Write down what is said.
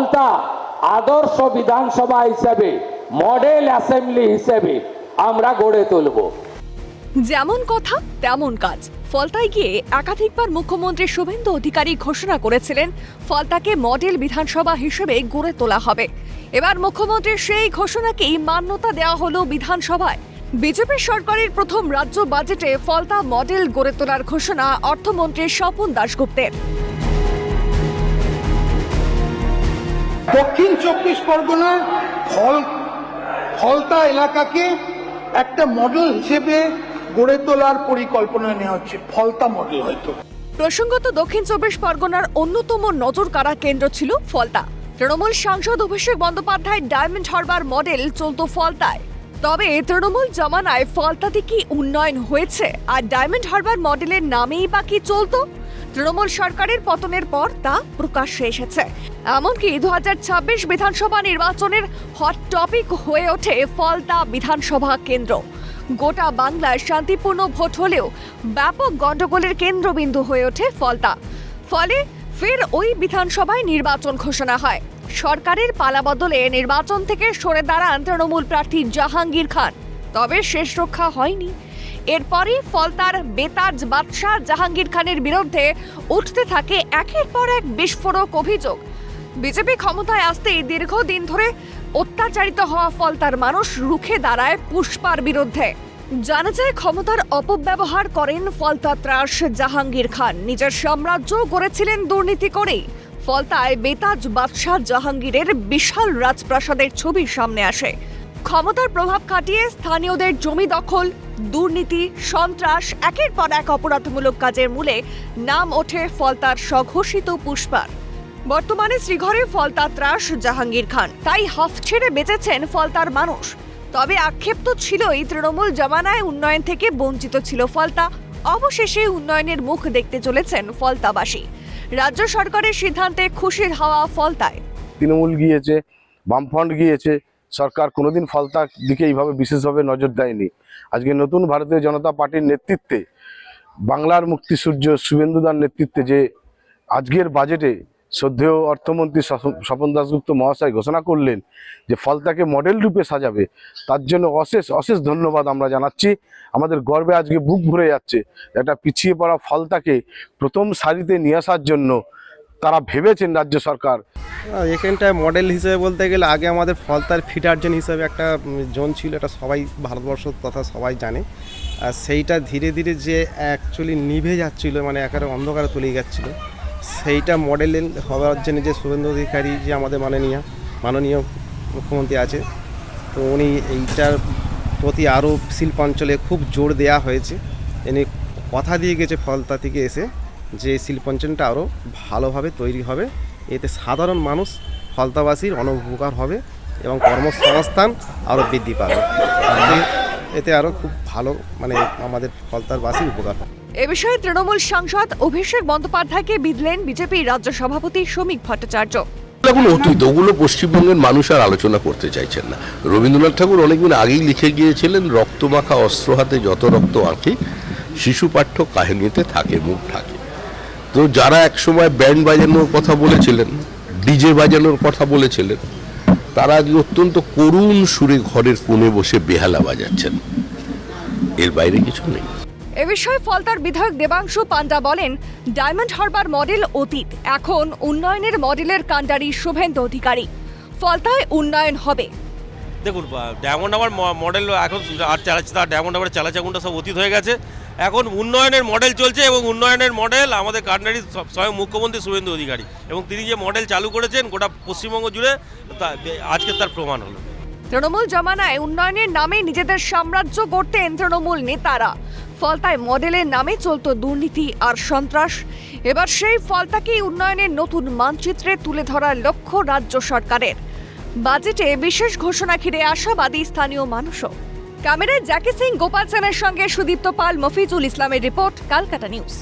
ফলতা আদর্শ বিধানসভা হিসেবে, মডেল অ্যাসেম্বলি হিসেবে আমরা গড়ে তুলব। যেমন কথা তেমন কাজ। ফলতায় গিয়ে একাধিকবার মুখ্যমন্ত্রী শুভেন্দু অধিকারী ঘোষণা করেছিলেন ফলতাকে মডেল বিধানসভা হিসেবে গড়ে তোলা হবে। এবার মুখ্যমন্ত্রীর সেই ঘোষণাকেই মান্যতা দেওয়া হলো বিধানসভায়। বিজেপি সরকারের প্রথম রাজ্য বাজেটে ফলতা মডেল গড়ে তোলার ঘোষণা অর্থমন্ত্রী স্বপন দাশগুপ্তের। দক্ষিণ 24 পরগনার ফলতা এলাকাকে একটা মডেল হিসেবে গড়ে তোলার পরিকল্পনা নেওয়া হচ্ছে। ফলতা মডেল হয়তো। প্রসঙ্গত দক্ষিণ 24 পরগনার অন্যতম নজর কাড়া কেন্দ্র ছিল ফলতা। তৃণমূল সাংসদ অভিষেক বন্দ্যোপাধ্যায় ডায়মন্ড হারবার মডেল চলত ফলতায়। তবে তৃণমূল জমানায় ফলতাতে কি উন্নয়ন হয়েছে আর ডায়মন্ড হারবার মডেলের নামেই বা কি চলতো? তৃণমূল সরকারের পতনের পর তা প্রকাশ্যে এসেছে। এমনকি 2026 বিধানসভা নির্বাচনের হট টপিক হয়ে ওঠে ফলতা বিধানসভা কেন্দ্র। গোটা বাংলায় শান্তিপূর্ণ ভোট হলেও ব্যাপক গন্ডগোলের কেন্দ্রবিন্দু হয়ে ওঠে ফলতা। ফলে ফের ওই বিধানসভায় নির্বাচন ঘোষণা হয়। সরকারের পালাবদলে নির্বাচন থেকে সরে দাঁড়ান তৃণমূল প্রার্থী জাহাঙ্গীর খান। তবে শেষ রক্ষা হয়নি। এরপরই ফলতার বেতাজ বাদশাহ জাহাঙ্গীর খানের বিরুদ্ধে উঠতে থাকে একের পর এক বিস্ফোরক অভিযোগ। বিজেপি ক্ষমতায় আসতেই দীর্ঘদিন ধরে অত্যাচারিত হওয়া ফলতার মানুষ রুখে দাঁড়ায় পুষ্পার বিরুদ্ধে। জানা যায় ক্ষমতার অপব্যবহার করেন ফলতা ত্রাস জাহাঙ্গীর খান। নিজের সাম্রাজ্য গড়েছিলেন দুর্নীতি করেই। ফলতায় বেতাজ বাদশাহ জাহাঙ্গীরের বিশাল রাজপ্রাসাদের ছবি সামনে আসে। ক্ষমতার প্রভাব খাটিয়ে স্থানীয়দের জমি দখল, দুর্নীতি, সন্ত্রাস, একের পর এক অপরাধমূলক কাজের মূলে নাম ওঠে ফলতার স্বঘোষিত পুষ্পার। বর্তমানে শ্রীঘরে ফলতা ত্রাস জাহাঙ্গীর খান, তাই হাফ ছেড়ে বেঁচেছেন ফলতার মানুষ। তবে আক্ষেপ তো ছিলই, তৃণমূল জমানায় উন্নয়ন থেকে বঞ্চিত ছিল ফলতা। অবশেষে উন্নয়নের মুখ দেখতে চলেছেন ফলতাবাসী। রাজ্য সরকারের সিদ্ধান্তে খুশির হাওয়া ফলতায়। তৃণমূল গিয়েছে, বামফ্রন্ট গিয়েছে, সরকার কোনোদিন ফলতার দিকে এইভাবে বিশেষভাবে নজর দেয়নি। আজকে নতুন ভারতীয় জনতা পার্টির নেতৃত্বে, বাংলার মুক্তিসূর্য শুভেন্দুদার নেতৃত্বে যে আজকের বাজেটে শ্রদ্ধেয় অর্থমন্ত্রী স্বপন দাশগুপ্ত মহাশয় ঘোষণা করলেন যে ফলতাকে মডেল রূপে সাজাবে, তার জন্য অশেষ অশেষ ধন্যবাদ আমরা জানাচ্ছি। আমাদের গর্বে আজকে বুক ভরে যাচ্ছে। একটা পিছিয়ে পড়া ফলতাকে প্রথম সারিতে নিয়ে আসার জন্য তারা ভেবেছেন রাজ্য সরকার। এখানটায় মডেল হিসেবে বলতে গেলে আগে আমাদের ফলতার ফিটার জোন হিসেবে একটা জোন ছিল, এটা সবাই ভারতবর্ষ তথা সবাই জানে। আর সেইটা ধীরে ধীরে যে অ্যাকচুয়ালি নিভে যাচ্ছিল, মানে একেবারে অন্ধকারে তলিয়ে যাচ্ছিলো, সেইটা মডেল হওয়ার জন্য যে শুভেন্দু অধিকারী যে আমাদের মাননীয় মুখ্যমন্ত্রী আছে, তো উনি এইটার প্রতি আরও শিল্পাঞ্চলে খুব জোর দেওয়া হয়েছে। এনে কথা দিয়ে গেছে ফলতা থেকে এসে যে শিল্পাঞ্চলটা আরও ভালোভাবে তৈরি হবে, এতে সাধারণ মানুষ ফলতাবাসীর অনুপকার হবে এবং কর্মসংস্থান আরও বৃদ্ধি পাবে। এতে আরও খুব ভালো, মানে আমাদের ফলতাবাসীর উপকার হবে। এ বিষয়ে তৃণমূল সাংসদ অভিষেক বন্দ্যোপাধ্যায়কে বিঁধলেন বিজেপি রাজ্য সভাপতি শ্রমিক ভট্টাচার্য। এগুলো অতীত, ওগুলো পশ্চিমবঙ্গের মানুষ আর আলোচনা করতে চাইছেন না। রবীন্দ্রনাথ ঠাকুর অনেকদিন আগেই লিখে গিয়েছিলেন, রক্ত মাখা অস্ত্র হাতে যত রক্ত আঁকি, শিশু পাঠ্য কাহিনীতে থাকে মুখ ঢাকে। তো যারা একসময় ব্যান্ড বাজানোর কথা বলেছিলেন, ডিজে বাজানোর কথা বলেছিলেন, তারা আজকে অত্যন্ত করুণ সুরে ঘরের কোণে বসে বেহালা বাজাচ্ছেন। এর বাইরে কিছু নেই। এ বিষয়ে ফলতার বিধায়ক দেবাংশু পান্ডা বলেন, ডায়মন্ড হারবার মডেল অতীত, এখন উন্নয়নের মডেলের কাণ্ডারি শুভেন্দু অধিকারী। ফলতায় উন্নয়ন হবে। দেখুন, ডায়মন্ড হারবার মডেল এখন আর চালাচ্ছে, তার ডায়মন্ড হারবার চালাচাগুনটা সব অতীত হয়ে গেছে। এখন উন্নয়নের মডেল চলছে এবং উন্নয়নের মডেল আমাদের কাণ্ডারি স্বয়ং মুখ্যমন্ত্রী শুভেন্দু অধিকারী, এবং তিনি যে মডেল চালু করেছেন গোটা পশ্চিমবঙ্গ জুড়ে, আজকে তার প্রমাণ হলো। তৃণমূল জমানায় উন্নয়নের নামে নিজেদের সাম্রাজ্য গড়তেন তৃণমূল নেতারা। ফলতায় মডেলের নামে চলত দুর্নীতি আর সন্ত্রাস। এবার সেই ফলতাকেই উন্নয়নের নতুন মানচিত্রে তুলে ধরার লক্ষ্য রাজ্য সরকারের। বাজেটে বিশেষ ঘোষণা ঘিরে আশাবাদী স্থানীয় মানুষও। ক্যামেরায় জ্যাকি সিং, গোপাল সেনের সঙ্গে সুদীপ্ত পাল, মফিজুল ইসলামের রিপোর্ট, ক্যালকাটা নিউজ।